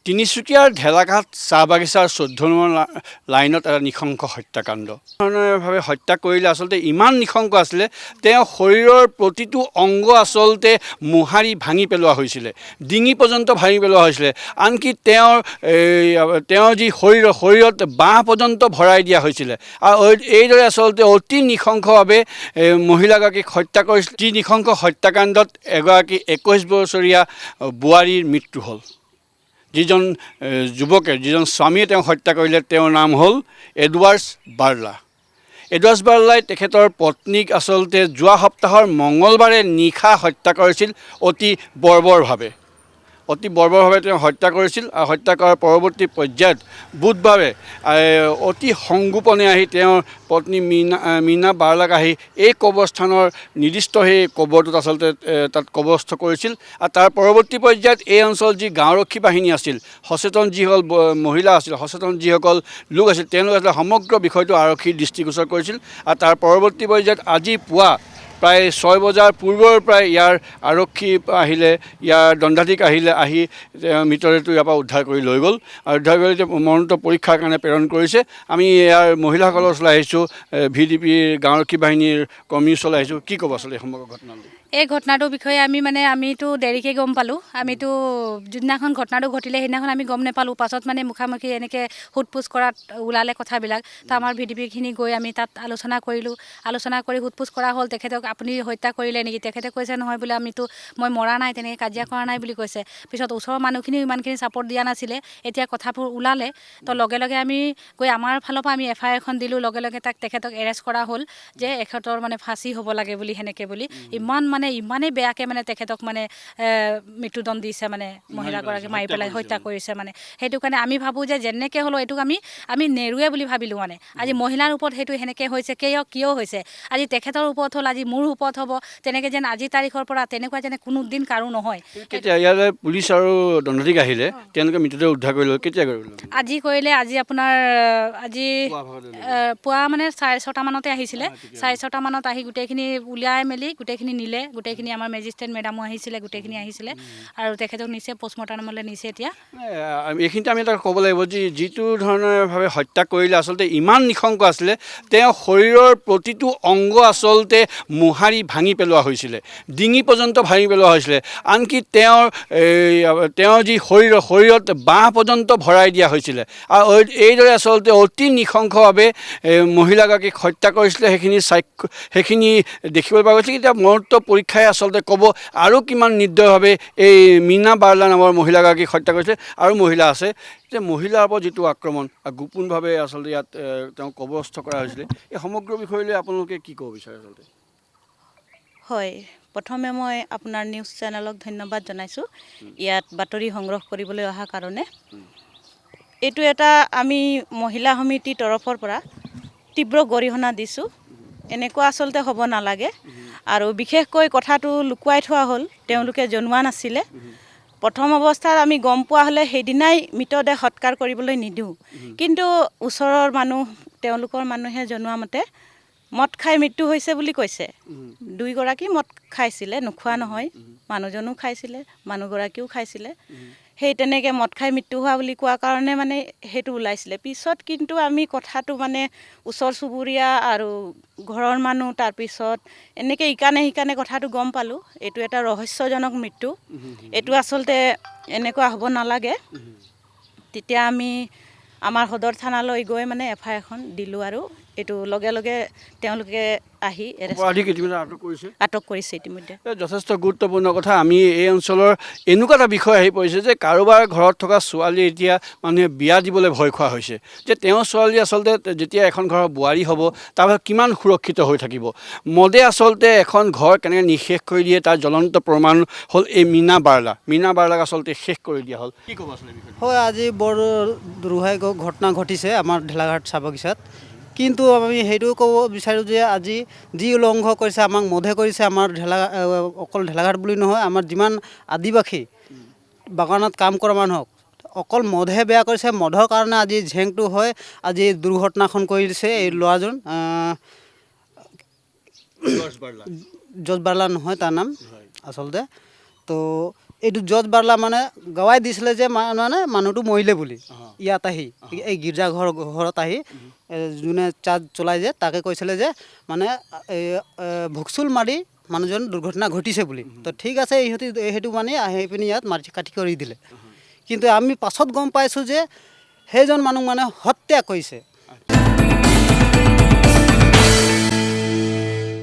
তিনিচুকীয়াৰ ঢেলাঘাট চাহ বাগিচাৰ 14 নম্বৰ লাইনত এটা নৃশংস হত্যাকাণ্ড ধৰণৰভাৱে হত্যা কৰিলে। আচলতে ইমান নৃশংস আছিলে, তেওঁ শৰীৰৰ প্ৰতিটো অংগ আচলতে মোহাৰি ভাঙি পেলোৱা হৈছিলে, ডিঙি পৰ্যন্ত ভাঙি পেলোৱা হৈছিলে। আনকি তেওঁৰ যি শৰীৰত বাঁহ পৰ্যন্ত ভৰাই দিয়া হৈছিলে। আৰু এইদৰে আচলতে অতি নৃশংসভাৱে মহিলাগৰাকীক হত্যা কৰিছিল। যি নৃশংস হত্যাকাণ্ডত এগৰাকী 21 বছৰীয়া বোৱাৰীৰ মৃত্যু হ'ল। যিজন যুৱকে, যিজন স্বামীয়ে তেওঁক হত্যা কৰিলে, তেওঁৰ নাম হ'ল এডৱাৰ্ডছ বাৰ্লা। এডৱাৰ্ডছ বাৰ্লাই তেখেতৰ পত্নীক আচলতে যোৱা সপ্তাহৰ মঙলবাৰে নিশা হত্যা কৰিছিল অতি বৰ্বৰভাৱে তেওঁ হত্যা কৰিছিল। আৰু হত্যা কৰাৰ পৰৱৰ্তী পৰ্যায়ত বুধবাৰে অতি সংগোপনে আহি তেওঁৰ পত্নী মীনা বাৰ্লাক আহি এই কবৰস্থানৰ নিৰ্দিষ্ট সেই কবৰটোত আচলতে তাত কবৰস্থ কৰিছিল। আৰু তাৰ পৰৱৰ্তী পৰ্যায়ত এই অঞ্চলত যি গাঁওৰক্ষী বাহিনী আছিল, সচেতন যিসকল মহিলা আছিল, সচেতন যিসকল লোক আছিল, তেওঁলোকে আচলতে সমগ্ৰ বিষয়টো আৰক্ষীৰ দৃষ্টিগোচৰ কৰিছিল। আৰু তাৰ পৰৱৰ্তী পৰ্যায়ত আজি পুৱা প্ৰায় 6 বজাৰ পূৰ্বৰ পৰাই ইয়াৰ আৰক্ষী আহিলে, ইয়াৰ দণ্ডাধীশ আহি মৃতদেহটো ইয়াৰ পৰা উদ্ধাৰ কৰি লৈ গ'ল। আৰু উদ্ধাৰ কৰি মৰণোত্তৰ পৰীক্ষাৰ কাৰণে প্ৰেৰণ কৰিছে। আমি ইয়াৰ মহিলাসকলৰ ওচৰলৈ আহিছোঁ, VDPৰ গাঁওৰক্ষী বাহিনীৰ কৰ্মীৰ ওচৰলৈ আহিছোঁ। কি ক'ব আচলতে সমগ্ৰ ঘটনাটো? এই ঘটনাটোৰ বিষয়ে আমিতো দেৰিকৈ গম পালোঁ। আমিতো যিদিনাখন ঘটনাটো ঘটিলে সেইদিনাখন আমি গম নাপালোঁ। পাছত মুখামুখি এনেকৈ সোধ-পোছ কৰাত ওলালে কথাবিলাক। তো আমাৰ VDPখিনি গৈ আমি তাত আলোচনা কৰিলোঁ। আলোচনা কৰি সোধ-পোছ কৰা হ'ল, তেখেতক আপুনি হত্যা কৰিলে নেকি? তেখেতে কৈছে নহয় বোলে, মই মৰা নাই, তেনেকৈ কাজিয়া কৰা নাই বুলি কৈছে। পিছত ওচৰৰ মানুহখিনিও ইমানখিনি ছাপৰ্ট দিয়া নাছিলে। এতিয়া কথাবোৰ ওলালে, তো লগে লগে আমি গৈ আমাৰ ফালৰ পৰা আমি FIR এখন দিলোঁ। লগে লগে তেখেতক এৰেষ্ট কৰা হ'ল যে এখেতৰ ফাঁচি হ'ব লাগে বুলি, সেনেকৈ বুলি। ইমানেই বেয়াকৈ তেখেতক মৃত্যুদণ্ড দিছে, মহিলাগৰাকী মাৰি পেলাই হত্যা কৰিছে। সেইটো কাৰণে আমি ভাবোঁ যে যেনেকৈ হ'লেও এইটোক আমি নেৰুৱে বুলি ভাবিলোঁ। আজি মহিলাৰ ওপৰত সেইটো সেনেকৈ হৈছে, কিয় হৈছে? আজি তেখেতৰ ওপৰত হ'ল, আজি মোৰ ওপৰত হ'ব। তেনেকৈ যেন আজিৰ তাৰিখৰ পৰা তেনেকুৱা যেন কোনো দিন কাৰো নহয়। কেতিয়া ইয়ালৈ পুলিচ আৰু দণ্ডাধীশ আহিলে, তেওঁলোকে মৃতদেহ উদ্ধাৰ কৰিলে? কেতিয়া কৰিলে? আজি কৰিলে। আজি পুৱা 6:30 মানতে আহিছিলে। 6:30 মানত আহি গোটেইখিনি উলিয়াই মেলি গোটেইখিনি নিলে। গোটেইখিনি আমাৰ মেজিষ্ট্ৰেট মেডামো আহিছিলে, গোটেইখিনি আহিছিলে। আৰু তেখেতক নিছে, পষ্টমৰ্টেমলৈ নিছে। এতিয়া এইখিনিতে আমি এটা ক'ব লাগিব যে যিটো ধৰণৰভাৱে হত্যা কৰিলে, আচলতে ইমান নৃশংস আছিলে, তেওঁ শৰীৰৰ প্ৰতিটো অংগ আচলতে মোহাৰি ভাঙি পেলোৱা হৈছিলে, ডিঙি পৰ্যন্ত ভাঙি পেলোৱা হৈছিলে। আনকি তেওঁৰ যি শৰীৰত বাঁহ পৰ্যন্ত ভৰাই দিয়া হৈছিলে। আৰু এইদৰে আচলতে অতি নৃশংসভাৱে মহিলাগৰাকীক হত্যা কৰিছিলে। সেইখিনি দেখিবলৈ পোৱা গৈছে। এতিয়া মৰণোত্তৰ পৰীক্ষাই আচলতে ক'ব আৰু কিমান নিৰ্দয়ভাৱে এই মীনা বাৰ্লা নামৰ মহিলাগৰাকীক হত্যা কৰিছে। আৰু মহিলা আছে যে মহিলাৰ ওপৰত যিটো আক্ৰমণ গোপনভাৱে আচলতে ইয়াত তেওঁক কবৰস্থ কৰা হৈছিলে, এই সমগ্ৰ বিষয়লৈ আপোনালোকে কি ক'ব বিচাৰে আচলতে? হয়, প্ৰথমে মই আপোনাৰ নিউজ চেনেলক ধন্যবাদ জনাইছোঁ ইয়াত বাতৰি সংগ্ৰহ কৰিবলৈ অহাৰ কাৰণে। এইটো এটা আমি মহিলা সমিতিৰ তৰফৰ পৰা তীব্ৰ গৰিহণা দিছোঁ। এনেকুৱা আচলতে হ'ব নালাগে। আৰু বিশেষকৈ কথাটো লুকুৱাই থোৱা হ'ল, তেওঁলোকে জনোৱা নাছিলে। প্ৰথম অৱস্থাত আমি গম পোৱা হ'লে সেইদিনাই মৃতদেহ সৎকাৰ কৰিবলৈ নিদিওঁ। কিন্তু ওচৰৰ তেওঁলোকৰ মানুহে জনোৱা মতে মদ খাই মৃত্যু হৈছে বুলি কৈছে। 2গৰাকী মদ খাইছিলে, নোখোৱা নহয়। মানুহজনো খাইছিলে, মানুহগৰাকীও খাইছিলে। সেই তেনেকৈ মদ খাই মৃত্যু হোৱা বুলি কোৱা কাৰণে সেইটো ওলাইছিলে। পিছত কিন্তু আমি কথাটো ওচৰ চুবুৰীয়া আৰু ঘৰৰ মানুহ, তাৰপিছত এনেকৈ ইকানে কথাটো গম পালোঁ। এইটো এটা ৰহস্যজনক মৃত্যু। এইটো আচলতে এনেকুৱা হ'ব নালাগে। তেতিয়া আমি আমাৰ সদৰ থানালৈ গৈ FIR এখন দিলোঁ। আৰু এইটো লগে লগে তেওঁলোকে আহি আটক কৰিছে ইতিমধ্যে। যথেষ্ট গুৰুত্বপূৰ্ণ কথা। আমি এই অঞ্চলৰ এনেকুৱা এটা বিষয় আহি পৰিছে যে কাৰোবাৰ ঘৰত থকা ছোৱালী এতিয়া মানুহে বিয়া দিবলৈ ভয় খোৱা হৈছে, যে তেওঁৰ ছোৱালী আচলতে যেতিয়া এখন ঘৰৰ বোৱাৰী হ'ব, তাৰপিছত কিমান সুৰক্ষিত হৈ থাকিব। মদে আচলতে এখন ঘৰ কেনেকৈ নিঃশেষ কৰি দিয়ে, তাৰ জ্বলন্ত প্ৰমাণ হ'ল এই মীনা বাৰ্লাক আচলতে শেষ কৰি দিয়া হ'ল। কি ক'ব আচলতে? হয়, আজি বৰ দুৰ্ভাগ্য ঘটনা ঘটিছে আমাৰ ঢেলাঘাট চাহ বাগিচাত। কিন্তু আমি সেইটোও ক'ব বিচাৰোঁ যে আজি যি উলংঘ কৰিছে, আমাক মদে কৰিছে। আমাৰ অকল ঢেলাঘাট বুলি নহয়, আমাৰ যিমান আদিবাসী বাগানত কাম কৰা মানুহক অকল মদহে বেয়া কৰিছে। মদৰ কাৰণে আজি ঝেংটো হয়, আজি দুৰ্ঘটনাখন কৰি দিছে এই ল'ৰাজন। জৰ্জ বাৰ্লা নহয় তাৰ নাম আচলতে। তো এইটো জজ বাৰ্লা মানে গাৱাই দিছিলে যে মানে মানুহটো মৰিলে বুলি ইয়াত আহি এই ঘৰত আহি যোনে চাৰ্জ চলাই যে তাকে কৈছিলে যে মানে ভুকচুল মাৰি মানুহজন দুৰ্ঘটনা ঘটিছে বুলি। তো ঠিক আছে ইহঁতি সেইটো মানে আহি পিনি ইয়াত মাৰি কাটি কৰি দিলে। কিন্তু আমি পাছত গম পাইছোঁ যে সেইজন মানুহ মানে হত্যা কৰিছে।